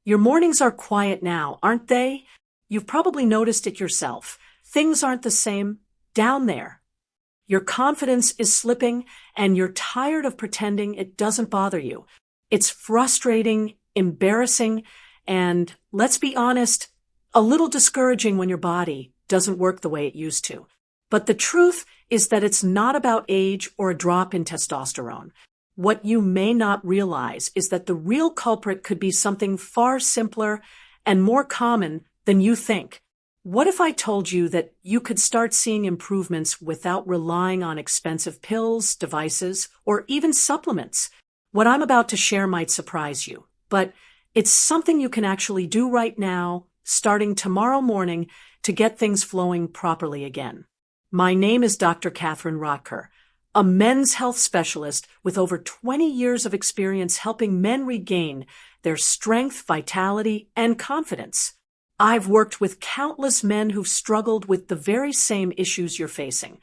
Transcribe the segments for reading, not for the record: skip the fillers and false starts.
Your mornings are quiet now, aren't they? You've probably noticed it yourself. Things aren't the same down there. Your confidence is slipping, and you're tired of pretending it doesn't bother you. It's frustrating, embarrassing, and, let's be honest, a little discouraging when your body doesn't work the way it used to. But the truth is that it's not about age or a drop in testosterone. What you may not realize is that the real culprit could be something far simpler and more common than you think. What if I told you that you could start seeing improvements without relying on expensive pills, devices, or even supplements? What I'm about to share might surprise you, but it's something you can actually do right now, starting tomorrow morning, to get things flowing properly again. My name is Dr. Catherine Rotker, a men's health specialist with over 20 years of experience helping men regain their strength, vitality, and confidence. I've worked with countless men who've struggled with the very same issues you're facing,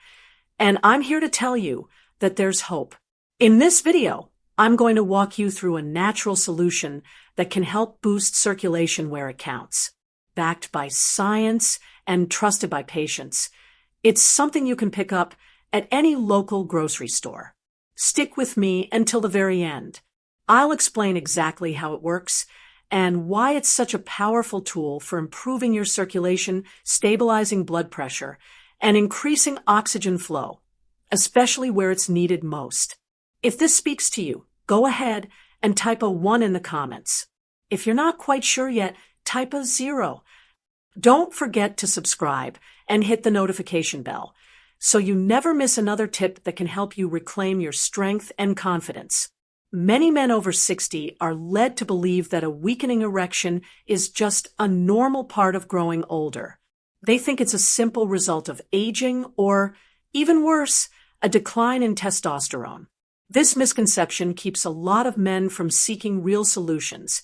and I'm here to tell you that there's hope. In this video, I'm going to walk you through a natural solution that can help boost circulation where it counts. Backed by science and trusted by patients, it's something you can pick up at any local grocery store. Stick with me until the very end. I'll explain exactly how it works and why it's such a powerful tool for improving your circulation, stabilizing blood pressure, and increasing oxygen flow, especially where it's needed most. If this speaks to you, go ahead and type a 1 in the comments. If you're not quite sure yet, type a 0. Don't forget to subscribe and hit the notification bell so you never miss another tip that can help you reclaim your strength and confidence. Many men over 60 are led to believe that a weakening erection is just a normal part of growing older. They think it's a simple result of aging or, even worse, a decline in testosterone. This misconception keeps a lot of men from seeking real solutions,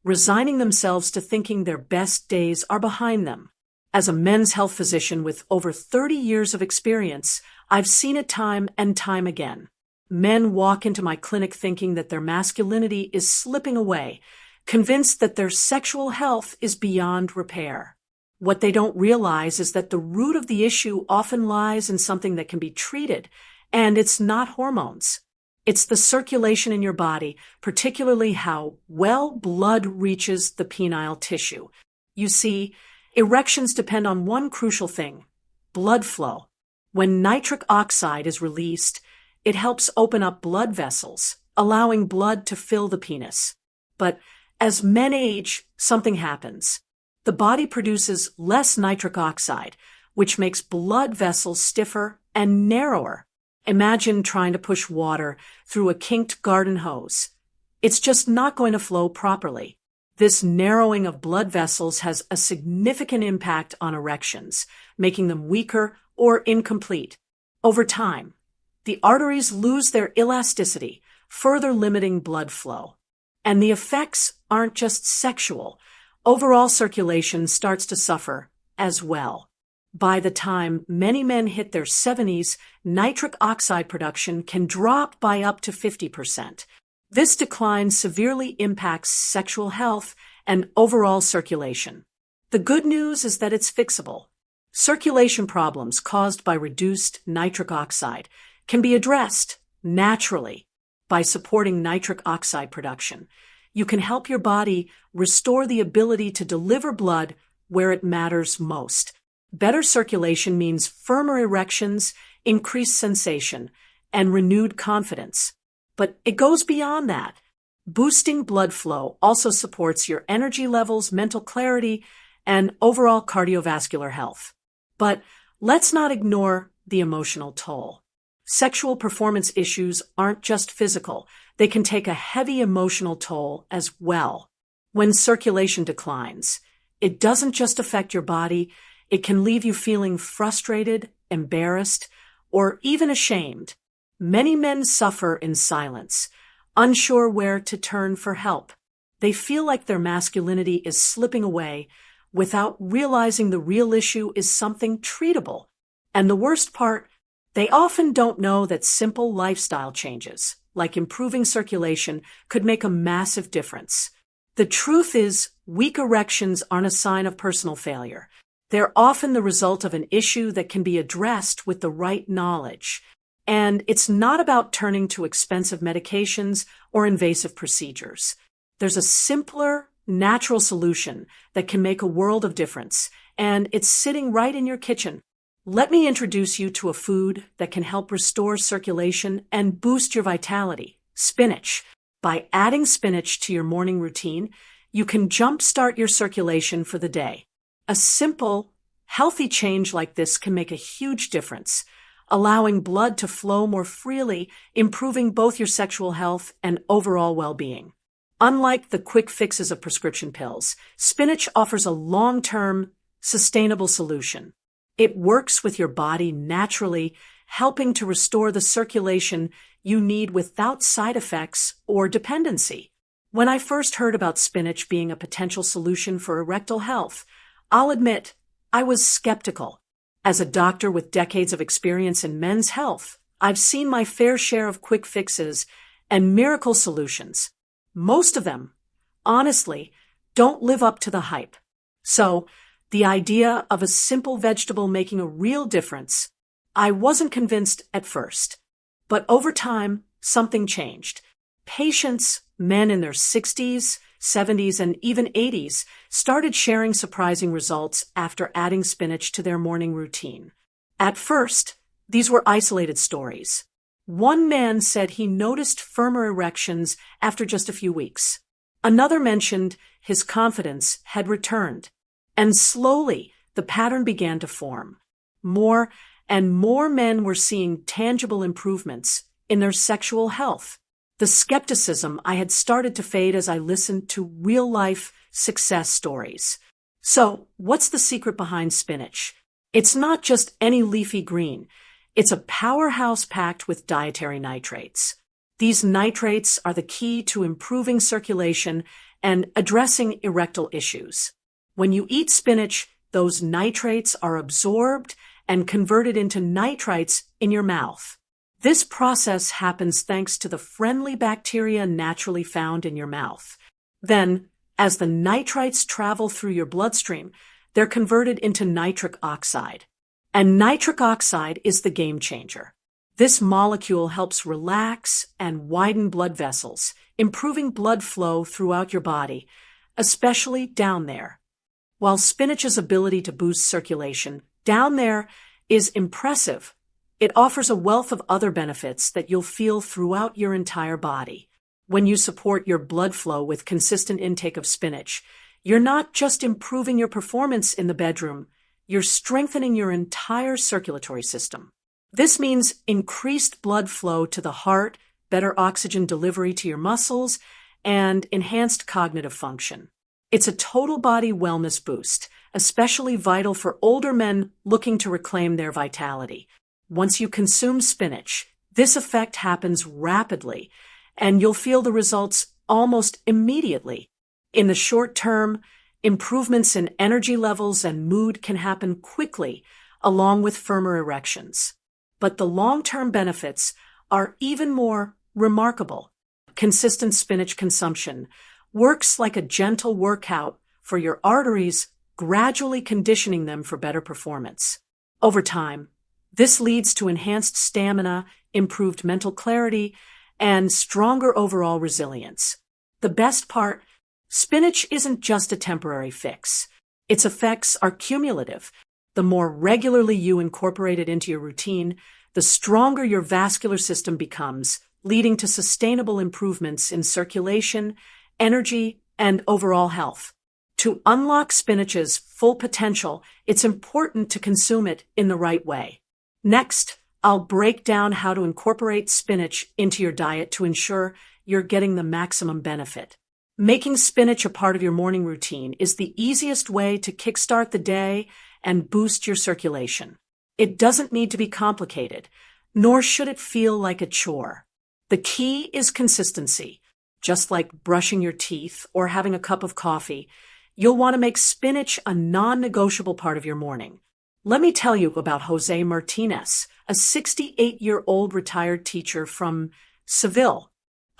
resigning themselves to thinking their best days are behind them. As a men's health physician with over 30 years of experience, I've seen it time and time again. Men walk into my clinic thinking that their masculinity is slipping away, convinced that their sexual health is beyond repair. What they don't realize is that the root of the issue often lies in something that can be treated, and it's not hormones. It's the circulation in your body, particularly how well blood reaches the penile tissue. You see, erections depend on one crucial thing: blood flow. When nitric oxide is released, it helps open up blood vessels, allowing blood to fill the penis. But as men age, something happens. The body produces less nitric oxide, which makes blood vessels stiffer and narrower. Imagine trying to push water through a kinked garden hose. It's just not going to flow properly. This narrowing of blood vessels has a significant impact on erections, making them weaker or incomplete. Over time, the arteries lose their elasticity, further limiting blood flow. And the effects aren't just sexual. Overall circulation starts to suffer as well. By the time many men hit their 70s, nitric oxide production can drop by up to 50%. This decline severely impacts sexual health and overall circulation. The good news is that it's fixable. Circulation problems caused by reduced nitric oxide can be addressed naturally by supporting nitric oxide production. You can help your body restore the ability to deliver blood where it matters most. Better circulation means firmer erections, increased sensation, and renewed confidence. But it goes beyond that. Boosting blood flow also supports your energy levels, mental clarity, and overall cardiovascular health. But let's not ignore the emotional toll. Sexual performance issues aren't just physical. They can take a heavy emotional toll as well. When circulation declines, it doesn't just affect your body. It can leave you feeling frustrated, embarrassed, or even ashamed. Many men suffer in silence, unsure where to turn for help. They feel like their masculinity is slipping away without realizing the real issue is something treatable. And the worst part, they often don't know that simple lifestyle changes, like improving circulation, could make a massive difference. The truth is, weak erections aren't a sign of personal failure. They're often the result of an issue that can be addressed with the right knowledge. And it's not about turning to expensive medications or invasive procedures. There's a simpler, natural solution that can make a world of difference, and it's sitting right in your kitchen. Let me introduce you to a food that can help restore circulation and boost your vitality: spinach. By adding spinach to your morning routine, you can jumpstart your circulation for the day. A simple, healthy change like this can make a huge difference, allowing blood to flow more freely, improving both your sexual health and overall well-being. Unlike the quick fixes of prescription pills, spinach offers a long-term, sustainable solution. It works with your body naturally, helping to restore the circulation you need without side effects or dependency. When I first heard about spinach being a potential solution for erectile health, I'll admit I was skeptical. As a doctor with decades of experience in men's health, I've seen my fair share of quick fixes and miracle solutions. Most of them, honestly, don't live up to the hype. So, the idea of a simple vegetable making a real difference, I wasn't convinced at first. But over time, something changed. Patients, men in their 60s, 70s, and even 80s, started sharing surprising results after adding spinach to their morning routine. At first, these were isolated stories. One man said he noticed firmer erections after just a few weeks. Another mentioned his confidence had returned. And slowly, the pattern began to form. More and more men were seeing tangible improvements in their sexual health. The skepticism I had started to fade as I listened to real-life success stories. So, what's the secret behind spinach? It's not just any leafy green. It's a powerhouse packed with dietary nitrates. These nitrates are the key to improving circulation and addressing erectile issues. When you eat spinach, those nitrates are absorbed and converted into nitrites in your mouth. This process happens thanks to the friendly bacteria naturally found in your mouth. Then, as the nitrites travel through your bloodstream, they're converted into nitric oxide. And nitric oxide is the game changer. This molecule helps relax and widen blood vessels, improving blood flow throughout your body, especially down there. While spinach's ability to boost circulation down there is impressive, it offers a wealth of other benefits that you'll feel throughout your entire body. When you support your blood flow with consistent intake of spinach, you're not just improving your performance in the bedroom, you're strengthening your entire circulatory system. This means increased blood flow to the heart, better oxygen delivery to your muscles, and enhanced cognitive function. It's a total body wellness boost, especially vital for older men looking to reclaim their vitality. Once you consume spinach, this effect happens rapidly, and you'll feel the results almost immediately. In the short term, improvements in energy levels and mood can happen quickly, along with firmer erections. But the long-term benefits are even more remarkable. Consistent spinach consumption works like a gentle workout for your arteries, gradually conditioning them for better performance. Over time, this leads to enhanced stamina, improved mental clarity, and stronger overall resilience. The best part, spinach isn't just a temporary fix. Its effects are cumulative. The more regularly you incorporate it into your routine, the stronger your vascular system becomes, leading to sustainable improvements in circulation, energy, and overall health. To unlock spinach's full potential, it's important to consume it in the right way. Next, I'll break down how to incorporate spinach into your diet to ensure you're getting the maximum benefit. Making spinach a part of your morning routine is the easiest way to kickstart the day and boost your circulation. It doesn't need to be complicated, nor should it feel like a chore. The key is consistency. Just like brushing your teeth or having a cup of coffee, you'll want to make spinach a non-negotiable part of your morning. Let me tell you about Jose Martinez, a 68-year-old retired teacher from Seville.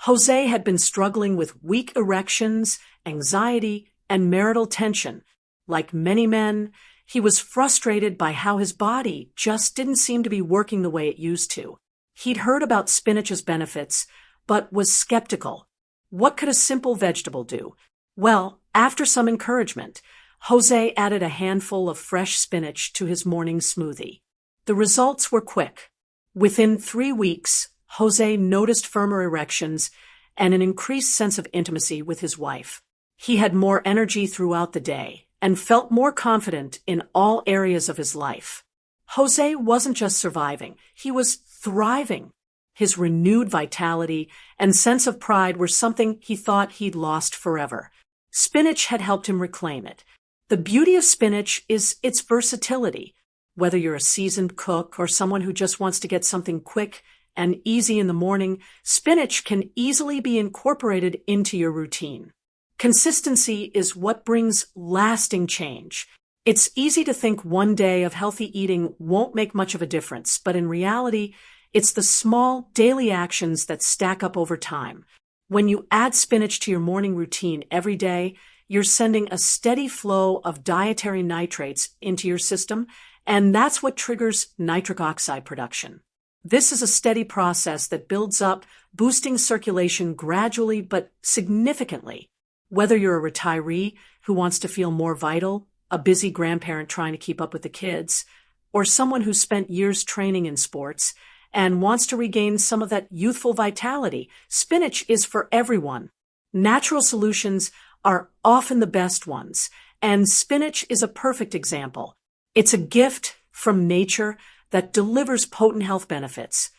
Jose had been struggling with weak erections, anxiety, and marital tension. Like many men, he was frustrated by how his body just didn't seem to be working the way it used to. He'd heard about spinach's benefits, but was skeptical. What could a simple vegetable do? Well, after some encouragement, Jose added a handful of fresh spinach to his morning smoothie. The results were quick. Within 3 weeks, Jose noticed firmer erections and an increased sense of intimacy with his wife. He had more energy throughout the day and felt more confident in all areas of his life. Jose wasn't just surviving, he was thriving. His renewed vitality and sense of pride were something he thought he'd lost forever. Spinach had helped him reclaim it. The beauty of spinach is its versatility. Whether you're a seasoned cook or someone who just wants to get something quick and easy in the morning, spinach can easily be incorporated into your routine. Consistency is what brings lasting change. It's easy to think one day of healthy eating won't make much of a difference, but in reality, it's the small daily actions that stack up over time. When you add spinach to your morning routine every day, you're sending a steady flow of dietary nitrates into your system, and that's what triggers nitric oxide production. This is a steady process that builds up, boosting circulation gradually but significantly. Whether you're a retiree who wants to feel more vital, a busy grandparent trying to keep up with the kids, or someone who spent years training in sports and wants to regain some of that youthful vitality, spinach is for everyone. Natural solutions are often the best ones, and spinach is a perfect example. It's a gift from nature that delivers potent health benefits,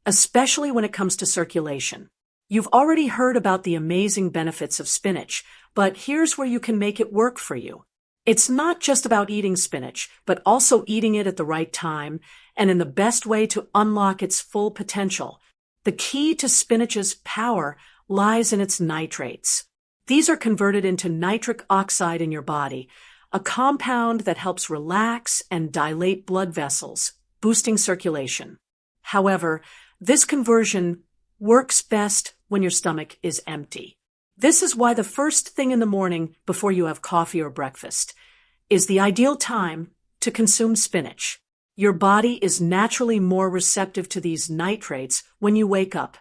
especially when it comes to circulation. You've already heard about the amazing benefits of spinach, but here's where you can make it work for you. It's not just about eating spinach, but also eating it at the right time and in the best way to unlock its full potential. The key to spinach's power lies in its nitrates. These are converted into nitric oxide in your body, a compound that helps relax and dilate blood vessels, boosting circulation. However, this conversion works best when your stomach is empty. This is why the first thing in the morning before you have coffee or breakfast is the ideal time to consume spinach. Your body is naturally more receptive to these nitrates when you wake up.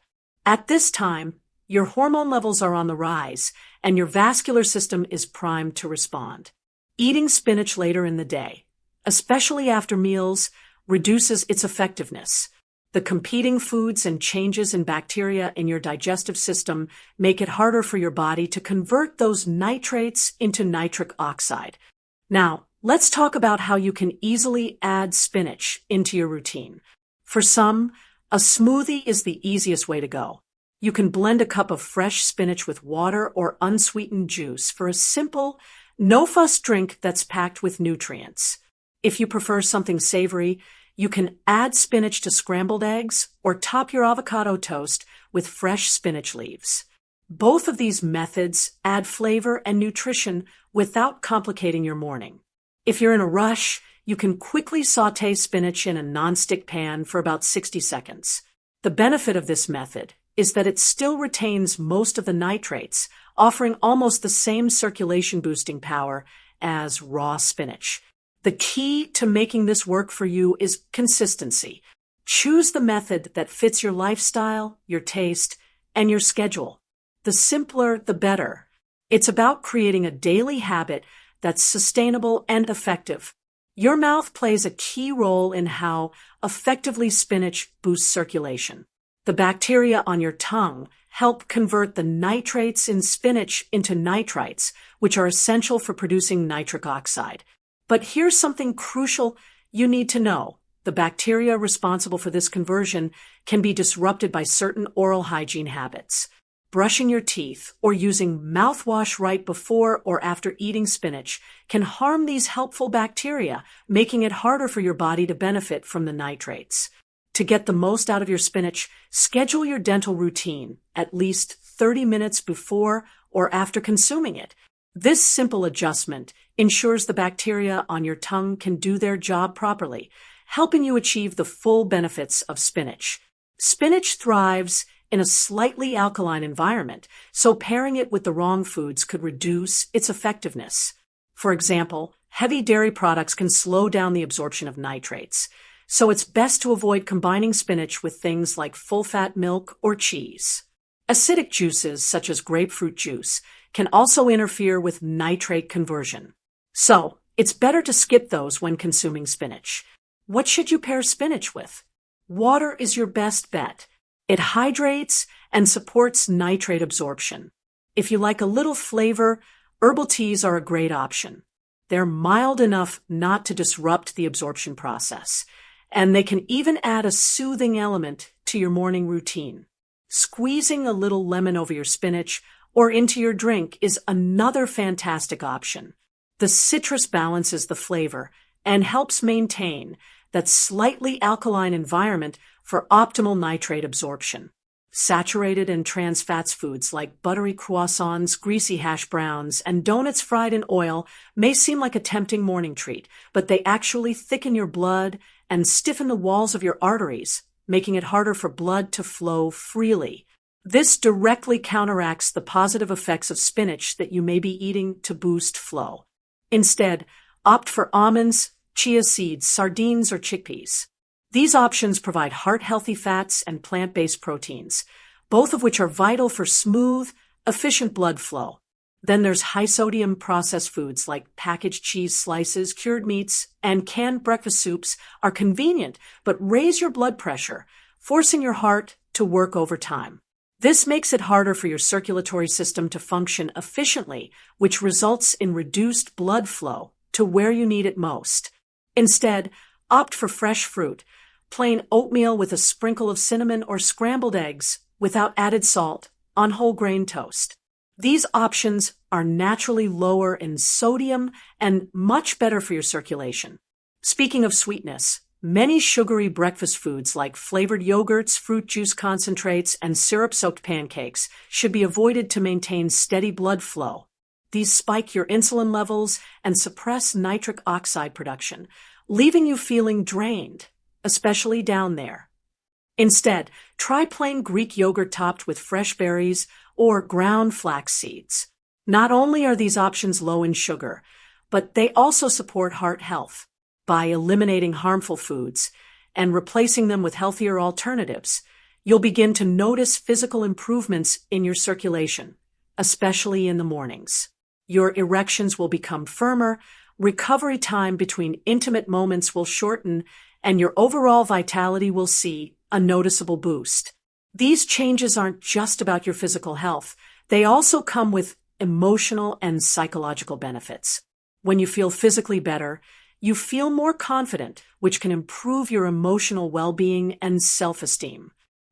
At this time, your hormone levels are on the rise and your vascular system is primed to respond. Eating spinach later in the day, especially after meals, reduces its effectiveness. The competing foods and changes in bacteria in your digestive system make it harder for your body to convert those nitrates into nitric oxide. Now, let's talk about how you can easily add spinach into your routine. For some, a smoothie is the easiest way to go. You can blend a cup of fresh spinach with water or unsweetened juice for a simple, no-fuss drink that's packed with nutrients. If you prefer something savory, you can add spinach to scrambled eggs or top your avocado toast with fresh spinach leaves. Both of these methods add flavor and nutrition without complicating your morning. If you're in a rush, you can quickly sauté spinach in a nonstick pan for about 60 seconds. The benefit of this method is that it still retains most of the nitrates, offering almost the same circulation-boosting power as raw spinach. The key to making this work for you is consistency. Choose the method that fits your lifestyle, your taste, and your schedule. The simpler, the better. It's about creating a daily habit that's sustainable and effective. Your mouth plays a key role in how effectively spinach boosts circulation. The bacteria on your tongue help convert the nitrates in spinach into nitrites, which are essential for producing nitric oxide. But here's something crucial you need to know. The bacteria responsible for this conversion can be disrupted by certain oral hygiene habits. Brushing your teeth or using mouthwash right before or after eating spinach can harm these helpful bacteria, making it harder for your body to benefit from the nitrates. To get the most out of your spinach, schedule your dental routine at least 30 minutes before or after consuming it. This simple adjustment ensures the bacteria on your tongue can do their job properly, helping you achieve the full benefits of spinach. Spinach thrives in a slightly alkaline environment, so pairing it with the wrong foods could reduce its effectiveness. For example, heavy dairy products can slow down the absorption of nitrates, so it's best to avoid combining spinach with things like full-fat milk or cheese. Acidic juices, such as grapefruit juice, can also interfere with nitrate conversion. So, it's better to skip those when consuming spinach. What should you pair spinach with? Water is your best bet. It hydrates and supports nitrate absorption. If you like a little flavor, herbal teas are a great option. They're mild enough not to disrupt the absorption process, and they can even add a soothing element to your morning routine. Squeezing a little lemon over your spinach or into your drink is another fantastic option. The citrus balances the flavor and helps maintain that slightly alkaline environment for optimal nitrate absorption. Saturated and trans fats foods like buttery croissants, greasy hash browns, and donuts fried in oil may seem like a tempting morning treat, but they actually thicken your blood and stiffen the walls of your arteries, making it harder for blood to flow freely. This directly counteracts the positive effects of spinach that you may be eating to boost flow. Instead, opt for almonds, chia seeds, sardines, or chickpeas. These options provide heart-healthy fats and plant-based proteins, both of which are vital for smooth, efficient blood flow. Then there's high-sodium processed foods like packaged cheese slices, cured meats, and canned breakfast soups are convenient but raise your blood pressure, forcing your heart to work overtime. This makes it harder for your circulatory system to function efficiently, which results in reduced blood flow to where you need it most. Instead, opt for fresh fruit, plain oatmeal with a sprinkle of cinnamon, or scrambled eggs without added salt on whole grain toast. These options are naturally lower in sodium and much better for your circulation. Speaking of sweetness, many sugary breakfast foods like flavored yogurts, fruit juice concentrates, and syrup-soaked pancakes should be avoided to maintain steady blood flow. These spike your insulin levels and suppress nitric oxide production, leaving you feeling drained, especially down there. Instead, try plain Greek yogurt topped with fresh berries or ground flax seeds. Not only are these options low in sugar, but they also support heart health. By eliminating harmful foods and replacing them with healthier alternatives, you'll begin to notice physical improvements in your circulation, especially in the mornings. Your erections will become firmer, recovery time between intimate moments will shorten, and your overall vitality will see a noticeable boost. These changes aren't just about your physical health. They also come with emotional and psychological benefits. When you feel physically better, you feel more confident, which can improve your emotional well-being and self-esteem.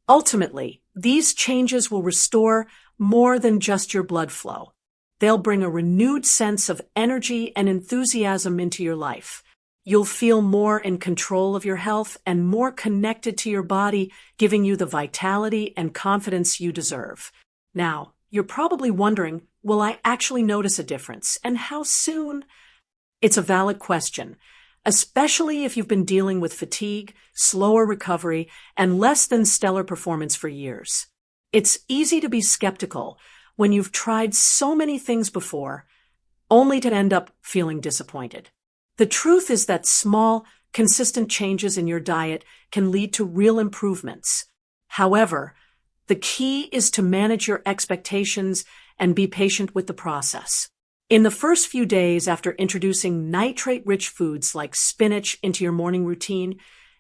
Ultimately, these changes will restore more than just your blood flow. They'll bring a renewed sense of energy and enthusiasm into your life. You'll feel more in control of your health and more connected to your body, giving you the vitality and confidence you deserve. Now, you're probably wondering, will I actually notice a difference, and how soon? It's a valid question, especially if you've been dealing with fatigue, slower recovery, and less than stellar performance for years. It's easy to be skeptical when you've tried so many things before, only to end up feeling disappointed. The truth is that small, consistent changes in your diet can lead to real improvements. However, the key is to manage your expectations and be patient with the process. In the first few days after introducing nitrate-rich foods like spinach into your morning routine,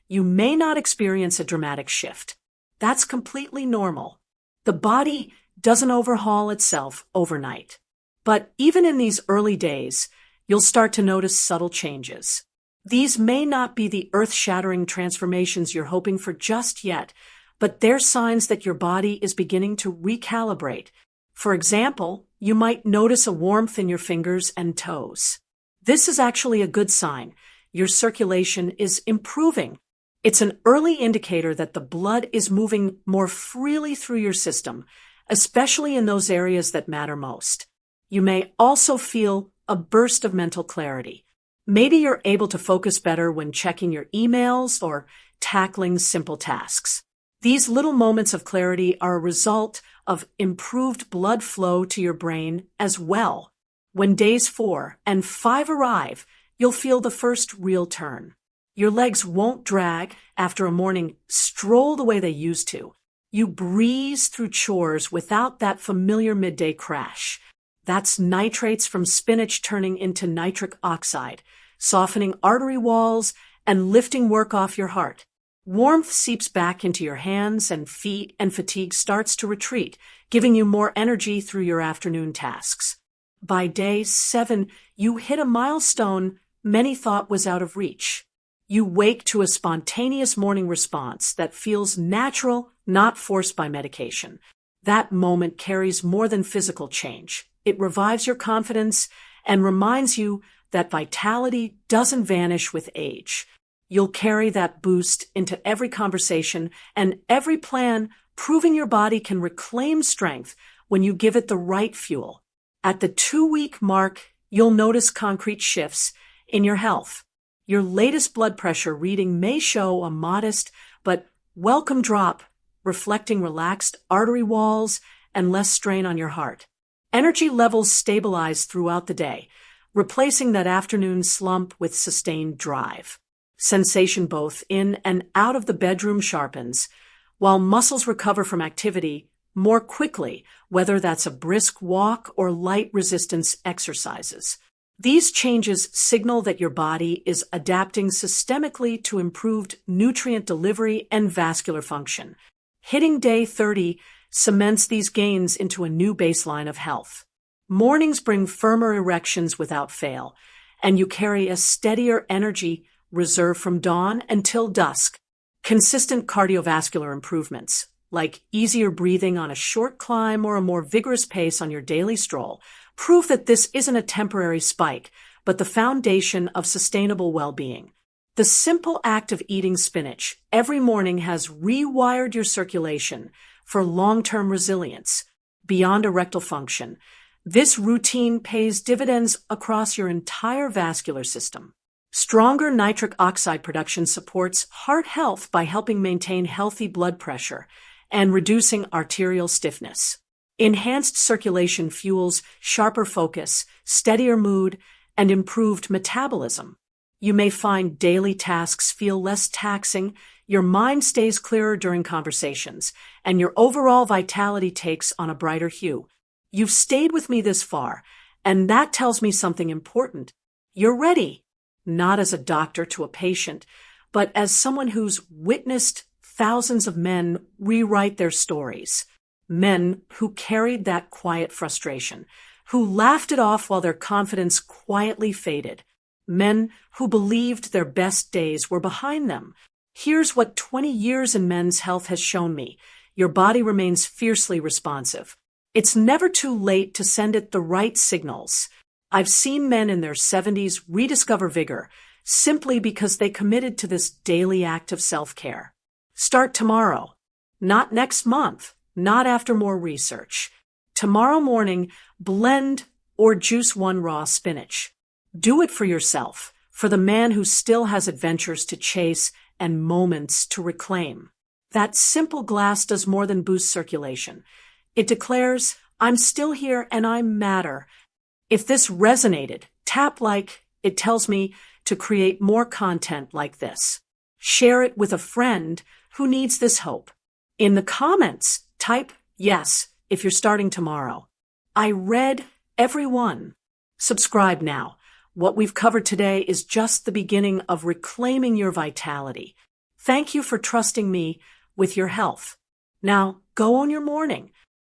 you may not experience a dramatic shift. That's completely normal. The body doesn't overhaul itself overnight. But even in these early days, you'll start to notice subtle changes. These may not be the earth-shattering transformations you're hoping for just yet, but they're signs that your body is beginning to recalibrate. For example, you might notice a warmth in your fingers and toes. This is actually a good sign. Your circulation is improving. It's an early indicator that the blood is moving more freely through your system, especially in those areas that matter most. You may also feel a burst of mental clarity. Maybe you're able to focus better when checking your emails or tackling simple tasks. These little moments of clarity are a result of improved blood flow to your brain as well. When days 4 and 5 arrive, you'll feel the first real turn. Your legs won't drag after a morning stroll the way they used to. You breeze through chores without that familiar midday crash. That's nitrates from spinach turning into nitric oxide, softening artery walls and lifting work off your heart. Warmth seeps back into your hands and feet, and fatigue starts to retreat, giving you more energy through your afternoon tasks. By day 7, you hit a milestone many thought was out of reach. You wake to a spontaneous morning response that feels natural, not forced by medication. That moment carries more than physical change. It revives your confidence and reminds you that vitality doesn't vanish with age. You'll carry that boost into every conversation and every plan, proving your body can reclaim strength when you give it the right fuel. At the 2-week mark, you'll notice concrete shifts in your health. Your latest blood pressure reading may show a modest but welcome drop, reflecting relaxed artery walls and less strain on your heart. Energy levels stabilize throughout the day, replacing that afternoon slump with sustained drive. Sensation both in and out of the bedroom sharpens, while muscles recover from activity more quickly, whether that's a brisk walk or light resistance exercises. These changes signal that your body is adapting systemically to improved nutrient delivery and vascular function. Hitting day 30 cements these gains into a new baseline of health. Mornings bring firmer erections without fail, and you carry a steadier energy reserved from dawn until dusk. Consistent cardiovascular improvements, like easier breathing on a short climb or a more vigorous pace on your daily stroll, prove that this isn't a temporary spike, but the foundation of sustainable well-being. The simple act of eating spinach every morning has rewired your circulation for long-term resilience. Beyond erectile function, this routine pays dividends across your entire vascular system. Stronger nitric oxide production supports heart health by helping maintain healthy blood pressure and reducing arterial stiffness. Enhanced circulation fuels sharper focus, steadier mood, and improved metabolism. You may find daily tasks feel less taxing, your mind stays clearer during conversations, and your overall vitality takes on a brighter hue. You've stayed with me this far, and that tells me something important. You're ready, not as a doctor to a patient, but as someone who's witnessed thousands of men rewrite their stories. Men who carried that quiet frustration, who laughed it off while their confidence quietly faded. Men who believed their best days were behind them. Here's what 20 years in men's health has shown me. Your body remains fiercely responsive. It's never too late to send it the right signals. I've seen men in their 70s rediscover vigor simply because they committed to this daily act of self-care. Start tomorrow, not next month. Not after more research. Tomorrow morning, blend or juice 1 raw spinach. Do it for yourself, for the man who still has adventures to chase and moments to reclaim. That simple glass does more than boost circulation. It declares, I'm still here and I matter. If this resonated, tap like. It tells me to create more content like this. Share it with a friend who needs this hope. In the comments, type yes if you're starting tomorrow. I read every one. Subscribe now. What we've covered today is just the beginning of reclaiming your vitality. Thank you for trusting me with your health. Now, go on your morning.